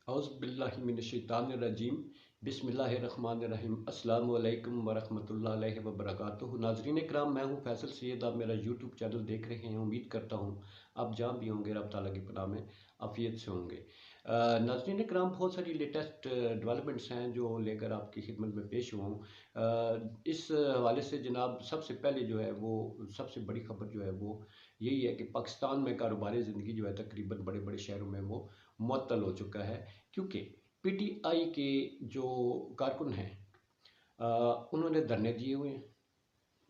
औज़ बिल्लाहि मिनश्शैतानिर्रजीम बिस्मिल्लाहिर्रहमानिर्रहीम अस्सलामु अलैकुम वरहमतुल्लाहि वबरकातुहू। नाज़रीन इकराम, मैं हूँ फैसल सैयद। आप मेरा यूट्यूब चैनल देख रहे हैं। उम्मीद करता हूँ आप जहाँ भी होंगे रब ताला की पनाह में आफ़ियत से होंगे। नाज़रीन इकराम, बहुत सारी लेटेस्ट डेवलपमेंट्स हैं जो लेकर आपकी खिदमत में पेश हुआ हूँ। इस हवाले से जनाब सबसे पहले जो है वो सबसे बड़ी खबर जो है वो यही है कि पाकिस्तान में कारोबारी ज़िंदगी जो है तकरीबन बड़े बड़े शहरों में वो मुअत्तल हो चुका है, क्योंकि पीटीआई के जो कारकुन हैं उन्होंने धरने दिए हुए हैं।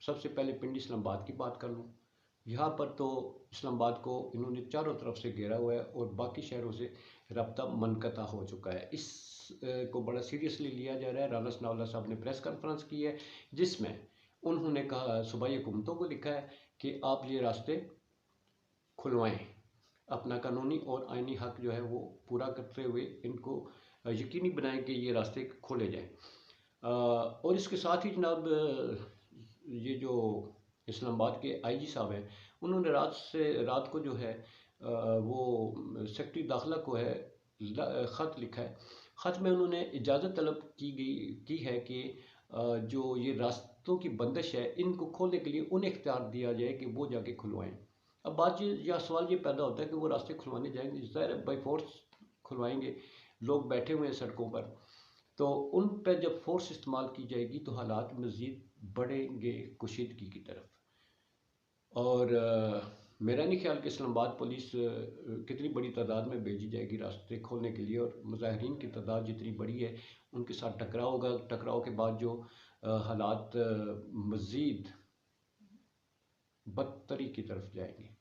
सबसे पहले पिंडी इस्लामाबाद की बात कर लूँ। यहाँ पर तो इस्लामाबाद को इन्होंने चारों तरफ से घेरा हुआ है और बाकी शहरों से रब्ता मुनक़ता हो चुका है। इस को बड़ा सीरियसली लिया जा रहा है। राना सनाउल्लाह साहब ने प्रेस कॉन्फ्रेंस की है, जिसमें उन्होंने कहा, सूबाई हुकूमतों को लिखा है कि आप ये रास्ते खुलवाएँ, अपना कानूनी और आइनी हक जो है वो पूरा करते हुए इनको यकीनी बनाएं कि ये रास्ते खोले जाएं। और इसके साथ ही जनाब ये जो इस्लामाबाद के आईजी साहब हैं, उन्होंने रात को जो है वो सेक्रेटरी दाखिला को है ख़त लिखा है। ख़त में उन्होंने इजाज़त तलब की है कि जो ये रास्तों की बंदिश है इनको खोलने के लिए उन्हें इख्तियार दिया जाए कि वो जाके खुलवाएं। अब बात या सवाल ये पैदा होता है कि वो रास्ते खुलवाने जाएंगे, ज़ाहिर है बाई फोर्स खुलवाएंगे। लोग बैठे हुए हैं सड़कों पर, तो उन पर जब फोर्स इस्तेमाल की जाएगी तो हालात मज़ीद बढ़ेंगे कुशीदगी की तरफ। और मेरा नहीं ख्याल कि इस्लामाबाद पुलिस कितनी बड़ी तादाद में भेजी जाएगी रास्ते खोलने के लिए, और मुजाहिरीन की तादाद जितनी बड़ी है उनके साथ टकराव होगा। टकराव के बाद जो हालात मज़ीद बदतरी की तरफ जाएंगे।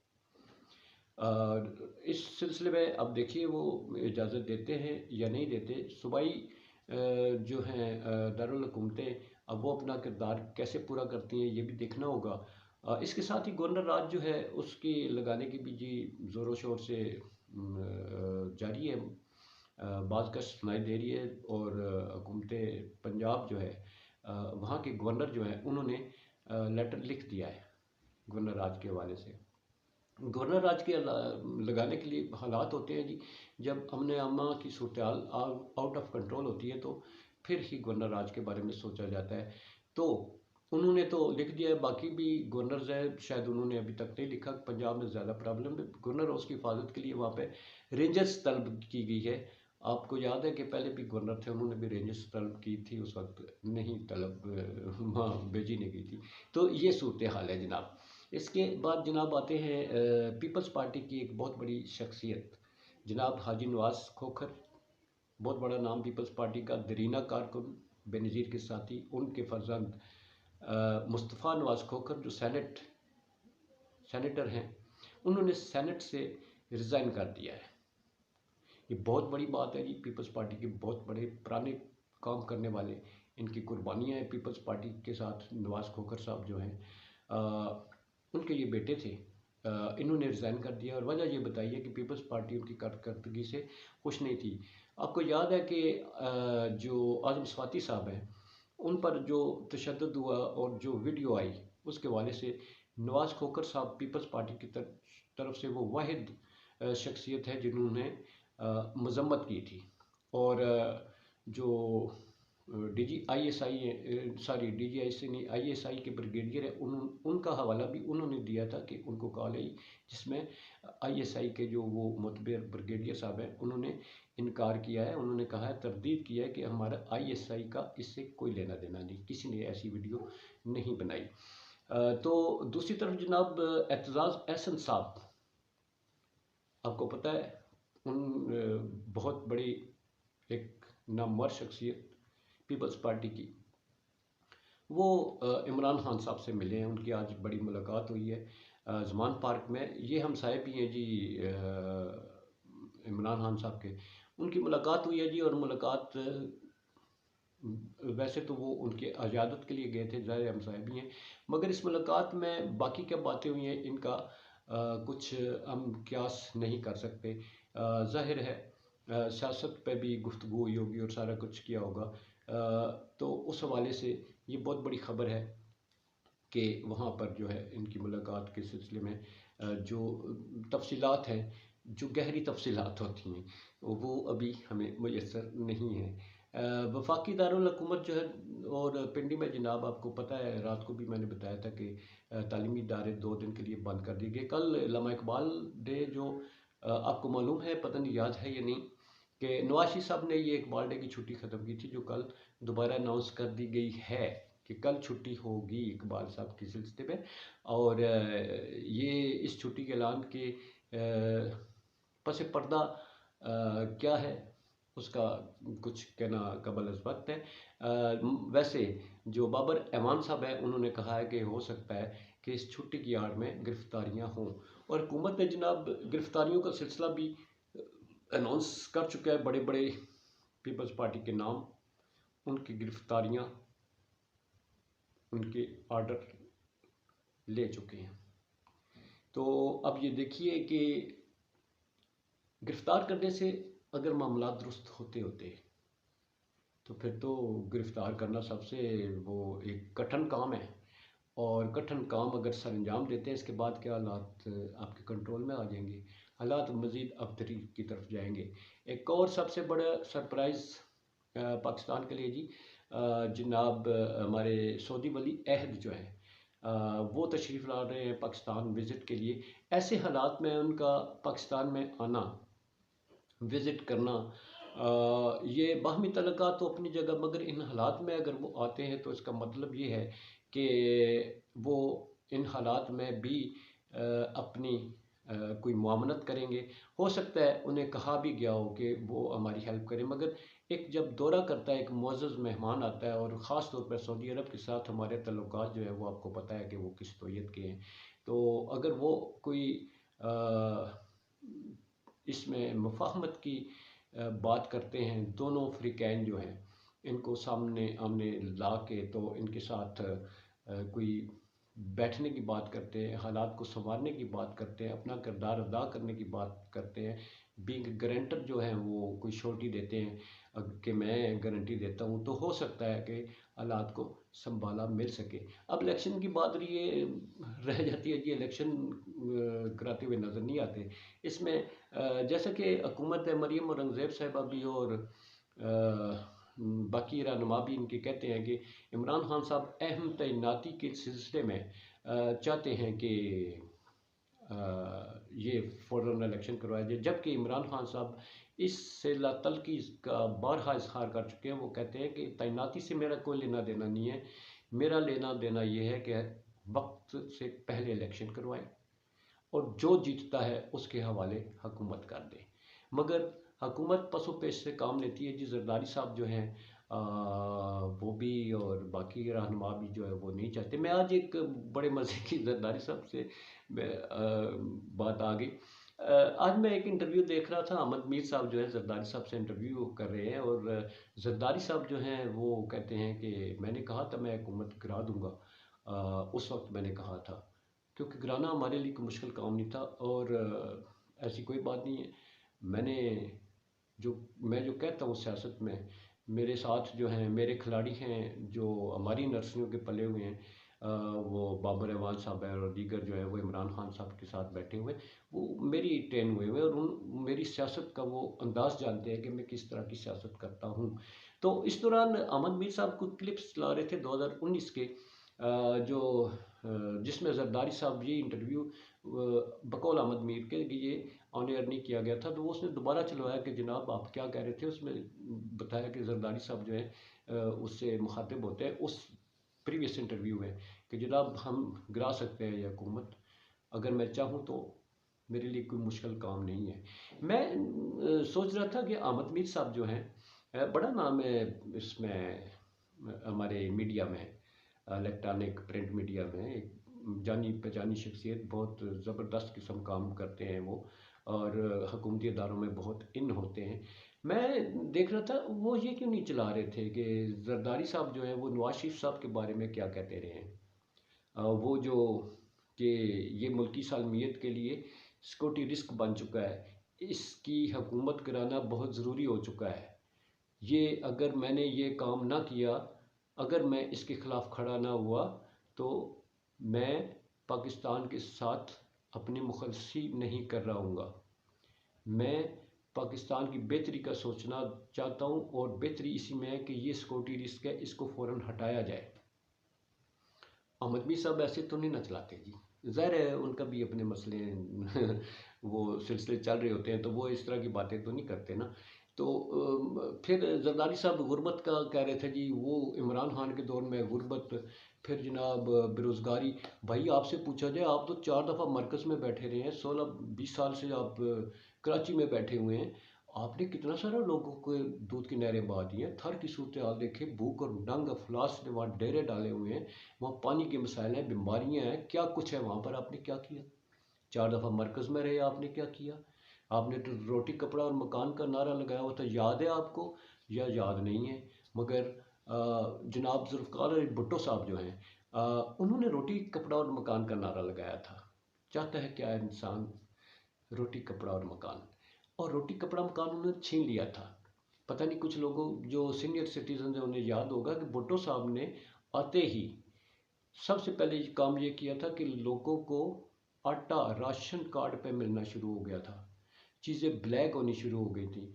इस सिलसिले में अब देखिए वो इजाज़त देते हैं या नहीं देते। सूबाई जो हैं दारुल हुकूमतें, अब वो अपना किरदार कैसे पूरा करती हैं ये भी देखना होगा। इसके साथ ही गवर्नर राज जो है उसकी लगाने की भी जी ज़ोरों शोर से जारी है। बाज़ का सुनाई दे रही है। और हुकूमत पंजाब जो है वहाँ के गवर्नर जो है उन्होंने लेटर लिख दिया है गवर्नर राज के हवाले से। गवर्नर राज के लगाने के लिए हालात होते हैं जी, जब अमन आमा की सूरत-ए-हाल आउट ऑफ कंट्रोल होती है तो फिर ही गवर्नर राज के बारे में सोचा जाता है। तो उन्होंने तो लिख दिया है, बाकी भी गवर्नर्स हैं शायद उन्होंने अभी तक नहीं लिखा। पंजाब में ज़्यादा प्रॉब्लम है। गवर्नर हाउस की हिफाजत के लिए वहाँ पे रेंजर्स तलब की गई है। आपको याद है कि पहले भी गवर्नर थे, उन्होंने भी रेंजर्स तलब की थी, उस वक्त नहीं तलब वहाँ भेजी नहीं गई थी। तो ये सूरत हाल है जनाब। इसके बाद जनाब आते हैं पीपल्स पार्टी की एक बहुत बड़ी शख्सियत जनाब हाजी नवाज़ खोखर। बहुत बड़ा नाम पीपल्स पार्टी का। दरीना कारकुन, बेनज़ीर के साथी, उनके फर्जंद मुस्तफ़ा नवाज़ खोखर जो सेनेटर हैं, उन्होंने सेनेट से रिज़ाइन कर दिया है। ये बहुत बड़ी बात है जी। पीपल्स पार्टी के बहुत बड़े पुराने काम करने वाले, इनकी कुर्बानियाँ हैं पीपल्स पार्टी के साथ। नवाज़ खोखर साहब जो हैं उनके ये बेटे थे, इन्होंने रिज़ाइन कर दिया। और वजह ये बताई है कि पीपल्स पार्टी उनकी कारकर्दगी से खुश नहीं थी। आपको याद है कि जो आज़म सवाती साहब हैं उन पर जो तशद्दुद हुआ और जो वीडियो आई उसके हवाले से नवाज़ खोखर साहब पीपल्स पार्टी की तरफ से वो वाहिद शख्सियत है जिन्होंने मजम्मत की थी। और जो DGISI से नहीं, ISI के ब्रिगेडियर है, उनका हवाला भी उन्होंने दिया था कि उनको कॉल आई, जिसमें ISI के जो वो मुतबर ब्रिगेडियर साहब हैं उन्होंने इनकार किया है। उन्होंने कहा है, तरदीद किया है कि हमारा ISI का इससे कोई लेना देना नहीं, किसी ने ऐसी वीडियो नहीं बनाई। तो दूसरी तरफ जनाब एतजाज़ अहसन साहब, आपको पता है बहुत बड़ी एक नामवर शख्सियत पीपल्स पार्टी की, वो इमरान खान साहब से मिले हैं। उनकी आज बड़ी मुलाकात हुई है ज़मान पार्क में। ये हमसाये भी हैं जी इमरान खान साहब के। उनकी मुलाकात हुई है जी। और मुलाकात वैसे तो वो उनके अयादत के लिए गए थे, ज़ाहिर हमसाये भी हैं, मगर इस मुलाकात में बाकी क्या बातें हुई हैं इनका कुछ हम क्यास नहीं कर सकते। ज़ाहिर है सियासत पे भी गुफ्तगू हुई होगी और सारा कुछ किया होगा। तो उस हवाले से ये बहुत बड़ी ख़बर है कि वहाँ पर जो है इनकी मुलाकात के सिलसिले में जो तफसीलात हैं जो गहरी तफसीलात होती हैं वो अभी हमें मुयस्सर नहीं हैं। वफाकी दारुल हुकूमत जो है, और पिंडी में जनाब आपको पता है, रात को भी मैंने बताया था कि तालीमी इदारे 2 दिन के लिए बंद कर दिए गए। कल अल्लामा इकबाल डे, जो आपको मालूम है, पता नहीं याद है या नहीं, कि नवाज शरीफ साहब ने ये इकबाल डे की छुट्टी ख़त्म की थी, जो कल दोबारा अनाउंस कर दी गई है कि कल छुट्टी होगी इकबाल साहब के सिलसिले में। और ये इस छुट्टी के ऐलान के पस पर्दा क्या है उसका कुछ कहना कबल अज़ वक्त है। वैसे जो बाबर एवान साहब है, उन्होंने कहा है कि हो सकता है कि इस छुट्टी की आड़ में गिरफ्तारियां हों, और हुकूमत ने जनाब गिरफ्तारियों का सिलसिला भी अनाउंस कर चुका है। बड़े बड़े पीपल्स पार्टी के नाम, उनकी गिरफ्तारियां, उनके आर्डर ले चुके हैं। तो अब ये देखिए कि गिरफ्तार करने से अगर मामला दुरुस्त होते होते तो फिर तो गिरफ्तार करना सबसे वो एक कठिन काम है, और कठिन काम अगर सर अंजाम देते हैं, इसके बाद क्या हालात आपके कंट्रोल में आ जाएंगे, हालात मज़ीद अबतरी की तरफ जाएंगे। एक और सबसे बड़ा सरप्राइज़ पाकिस्तान के लिए जी, जनाब हमारे सऊदी वली अहद जो है, वो तशरीफ़ ला रहे हैं पाकिस्तान विज़िट के लिए। ऐसे हालात में उनका पाकिस्तान में आना, विज़िट करना, ये बाहमी तल्लुकात तो अपनी जगह, मगर इन हालात में अगर वो आते हैं तो इसका मतलब ये है कि वो इन हालात में भी अपनी कोई मुआवनत करेंगे। हो सकता है उन्हें कहा भी गया हो कि वो हमारी हेल्प करें, मगर एक जब दौरा करता है, एक मुअज़्ज़ज़ मेहमान आता है, और ख़ास तौर पर सऊदी अरब के साथ हमारे तल्लुकात जो है वो आपको पता है कि वो किस तोयत के हैं। तो अगर वो कोई इसमें मुफ़ाहमत की बात करते हैं, दोनों फ़रीक़ैन जो हैं इनको सामने आमने ला के, तो इनके साथ कोई बैठने की बात करते हैं, हालात को संवारने की बात करते हैं, अपना किरदार अदा करने की बात करते हैं, बीइंग गारंटर जो हैं वो कोई श्योरिटी देते हैं कि मैं गारंटी देता हूँ, तो हो सकता है कि हालात को संभाला मिल सके। अब इलेक्शन की बात रह जाती है जी, इलेक्शन कराते हुए नज़र नहीं आते इसमें। जैसा कि हुकूमत मरीम औरंगज़ेब साहिबा भी, और बाकी रहनुमा भी इनके कहते हैं कि इमरान खान साहब अहम तैनाती के सिलसिले में चाहते हैं कि ये फ़ौरन इलेक्शन करवाया जाए, जबकि इमरान खान साहब इससे लातल्की का बारहा इजहार कर चुके हैं। वो कहते हैं कि तैनाती से मेरा कोई लेना देना नहीं है, मेरा लेना देना ये है कि वक्त से पहले इलेक्शन करवाएं, और जो जीतता है उसके हवाले हुकूमत कर दे। मगर हुकूमत पसो पेश से काम लेती है जी। जरदारी साहब जो हैं वो भी, और बाकी रहनुमा भी जो है वो नहीं चाहते। मैं आज एक बड़े मज़े की जरदारी साहब से बात आ गई। आज मैं एक इंटरव्यू देख रहा था, अहमद मीर साहब जो है जरदारी साहब से इंटरव्यू कर रहे हैं, और जरदारी साहब जो हैं वो कहते हैं कि मैंने कहा था मैं हुकूमत गिरा दूंगा, उस वक्त मैंने कहा था, क्योंकि गिराना हमारे लिए कोई मुश्किल काम नहीं था, और ऐसी कोई बात नहीं है। मैंने मैं जो कहता हूँ सियासत में, मेरे साथ जो हैं मेरे खिलाड़ी हैं, जो हमारी नर्सरियों के पले हुए हैं, वो बाबर एवान साहब है, और दीगर जो है वो इमरान खान साहब के साथ बैठे हुए हैं, वो मेरी ट्रेन हुए हुए हैं, और मेरी सियासत का वो अंदाज़ जानते हैं कि मैं किस तरह की सियासत करता हूँ। तो इस दौरान अहमद मीर साहब कुछ क्लिप्स ला रहे थे 2019 के, जो जिसमें जरदारी साहब ये इंटरव्यू बकौल अहमद मीर के ये ऑन एयर नहीं किया गया था, तो वो उसने दोबारा चलवाया कि जनाब आप क्या कह रहे थे। उसमें बताया कि जरदारी साहब जो है उससे मुखातिब होते हैं उस प्रीवियस इंटरव्यू में, कि जनाब हम गिरा सकते हैं ये हुकूमत, अगर मैं चाहूँ तो मेरे लिए कोई मुश्किल काम नहीं है। मैं सोच रहा था कि अहमद मीर साहब जो हैं, बड़ा नाम है इसमें हमारे मीडिया में, इलेक्ट्रॉनिक प्रिंट मीडिया में, एक जानी पहचानी शख्सियत, बहुत ज़बरदस्त किस्म काम करते हैं वो, और हुकूमती इदारों में बहुत इन होते हैं। मैं देख रहा था वो ये क्यों नहीं चला रहे थे कि जरदारी साहब जो हैं वो नवाज शरीफ साहब के बारे में क्या कहते रहे हैं। वो जो कि ये मुल्की सालमियत के लिए सिक्योरिटी रिस्क बन चुका है, इसकी हुकूमत कराना बहुत ज़रूरी हो चुका है। ये अगर मैंने ये काम ना किया, अगर मैं इसके ख़िलाफ़ खड़ा ना हुआ, तो मैं पाकिस्तान के साथ अपनी मुखलसी नहीं कर रहा हूँगा। میں پاکستان کی بہتری کا سوچنا چاہتا ہوں، اور بہتری اسی میں ہے کہ یہ سیکورٹی رسک ہے، اس کو فوراً ہٹایا جائے۔ احمد میر صاحب ایسے تو نہیں نہ چلاتے جی، ظاہر ہے ان کا بھی اپنے مسئلے وہ سلسلے چل رہے ہوتے ہیں، تو وہ اس طرح کی باتیں تو نہیں کرتے نا۔ تو پھر زرداری صاحب غربت کا کہہ رہے تھے جی، وہ عمران خان کے دور میں غربت، پھر جناب بیروزگاری۔ بھائی آپ سے پوچھا جائے، آپ تو 4 دفعہ مرکز میں بیٹھے رہے ہیں، 16-20 سال سے آپ کراچی میں بیٹھے ہوئے ہیں، آپ نے کتنا سارا لوگوں کو دودھ کی نہریں بہا دی ہیں۔ تھر کی صورتحال دیکھیں، بھوک اور ڈنگ افلاس نے وہاں ڈیرے ڈالے ہوئے ہیں، وہاں پانی کے مسائل ہیں، بیماریاں ہیں، کیا کچھ ہے وہاں پر، آپ نے کیا کیا؟ 4 دفعہ مرکز میں رہے، آپ نے کیا کیا؟ آپ نے تو روٹی کپڑا اور مکان کا نعرہ لگایا ہوا تھا، یاد ہے آپ کو یا یاد نہیں ہے؟ مگر جناب ذوالفقار علی بھٹو صاحب جو ہیں، انہوں نے روٹی کپڑا اور مکان کا نعرہ لگایا تھا۔ چاہتا ہے کیا انسان؟ روٹی کپڑا اور مکان، اور روٹی کپڑا مکان انہوں نے چھین لیا تھا۔ پتہ نہیں کچھ لوگوں جو سینئر سٹیزن ہیں انہیں یاد ہوگا کہ بھٹو صاحب نے آتے ہی سب سے پہلے یہ کام یہ کیا تھا کہ لوگوں کو آٹا راشن کارڈ پہ ملنا شروع ہو گیا تھا، چیزیں بلیک ہونی شروع ہو گئی تھیں،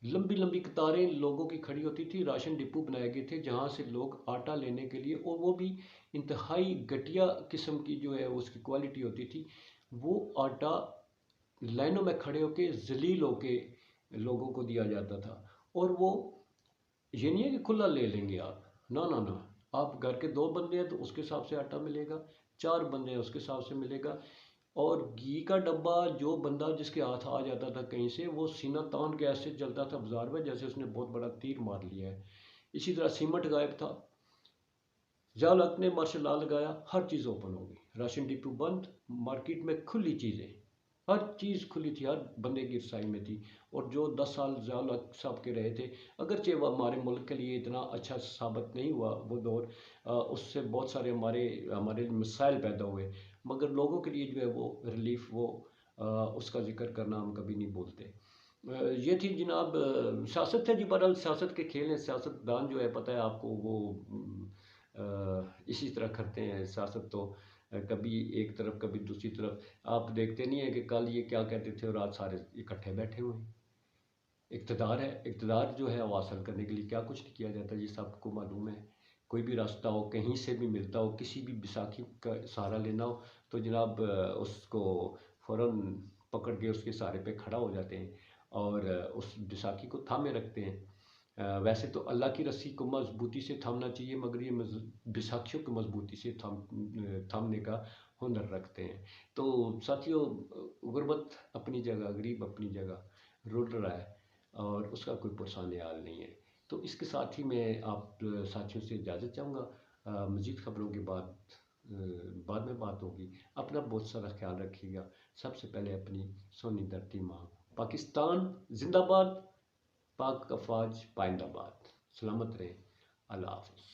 لمبی لمبی قطاریں لوگوں کی کھڑی ہوتی تھی، راشن ڈپو بنائے گئے تھے جہاں سے لوگ آٹا لینے کے لیے، اور وہ بھی انتہائی گھٹیا قسم کی جو ہے اس کی کوالٹی ہوتی تھی، وہ آٹا لائنوں میں کھڑے ہو کے ذلیل ہو کے لوگوں کو دیا جاتا تھا۔ اور وہ یہ نہیں ہے کہ کھلا لے لیں گے آپ، نہ نہ نہ، آپ گھر کے 2 بندے ہیں تو اس کے حساب سے آٹا ملے گا، 4 بندے ہیں اس کے حساب سے ملے گا۔ اور گھی کا ڈبہ جو بندہ جس کے ہاتھ آ جاتا تھا کہیں سے، وہ سینہ تان کے ایسے چلتا تھا بازار میں جیسے اس نے بہت بڑا تیر مار لیا ہے۔ اسی طرح سیمنٹ غائب تھا، ضیاء الحق نے مارشل لا لگایا، ہر چیز اوپن ہو گئی، راشن ڈپو بند، مارکیٹ میں کھلی چیزیں، ہر چیز کھلی تھی، ہر بندے کی رسائی میں تھی۔ اور جو 10 سال ضیاء الحق صاحب کے رہے تھے، اگرچہ وہ ہمارے ملک کے لیے اتنا اچھا ثابت نہیں ہوا وہ دور، اس سے بہت سارے ہمارے مسائل پیدا ہوئے، مگر لوگوں کے لیے جو ہے وہ ریلیف، وہ اس کا ذکر کرنا ہم کبھی نہیں بولتے۔ یہ تھی جناب سیاست ہے جی، بہرحال سیاست کے کھیل ہیں، سیاست دان جو ہے پتہ ہے آپ کو، وہ اسی طرح کرتے ہیں سیاست تو، کبھی ایک طرف کبھی دوسری طرف۔ آپ دیکھتے نہیں ہیں کہ کل یہ کیا کہتے تھے اور آج سارے اکٹھے بیٹھے ہوئے ہیں۔ اقتدار ہے، اقتدار جو ہے وہ حاصل کرنے کے لیے کیا کچھ نہیں کیا جاتا، یہ سب کو معلوم ہے۔ کوئی بھی راستہ ہو، کہیں سے بھی ملتا ہو، کسی بھی بیساکھی کا سہارا لینا ہو تو جناب اس کو فوراً پکڑ کے اس کے سہارے پہ کھڑا ہو جاتے ہیں اور اس بیساکھی کو تھامے رکھتے ہیں۔ ویسے تو اللہ کی رسی کو مضبوطی سے تھامنا چاہیے، مگر یہ بیساکھیوں کو مضبوطی سے تھامنے کا ہنر رکھتے ہیں۔ تو ساتھیوں، غربت اپنی جگہ، غریب اپنی جگہ رول رہا ہے، اور اس کا کوئی پرسان حال نہیں ہے۔ تو اس کے ساتھ ہی میں آپ ساتھیوں سے اجازت چاہوں گا، مزید خبروں کے بعد میں بات ہوگی۔ اپنا بہت سارا خیال رکھیے گا، سب سے پہلے اپنی سونی دھرتی ماں پاکستان زندہ باد، پاک افواج پائندہ باد، سلامت رہیں، اللہ حافظ۔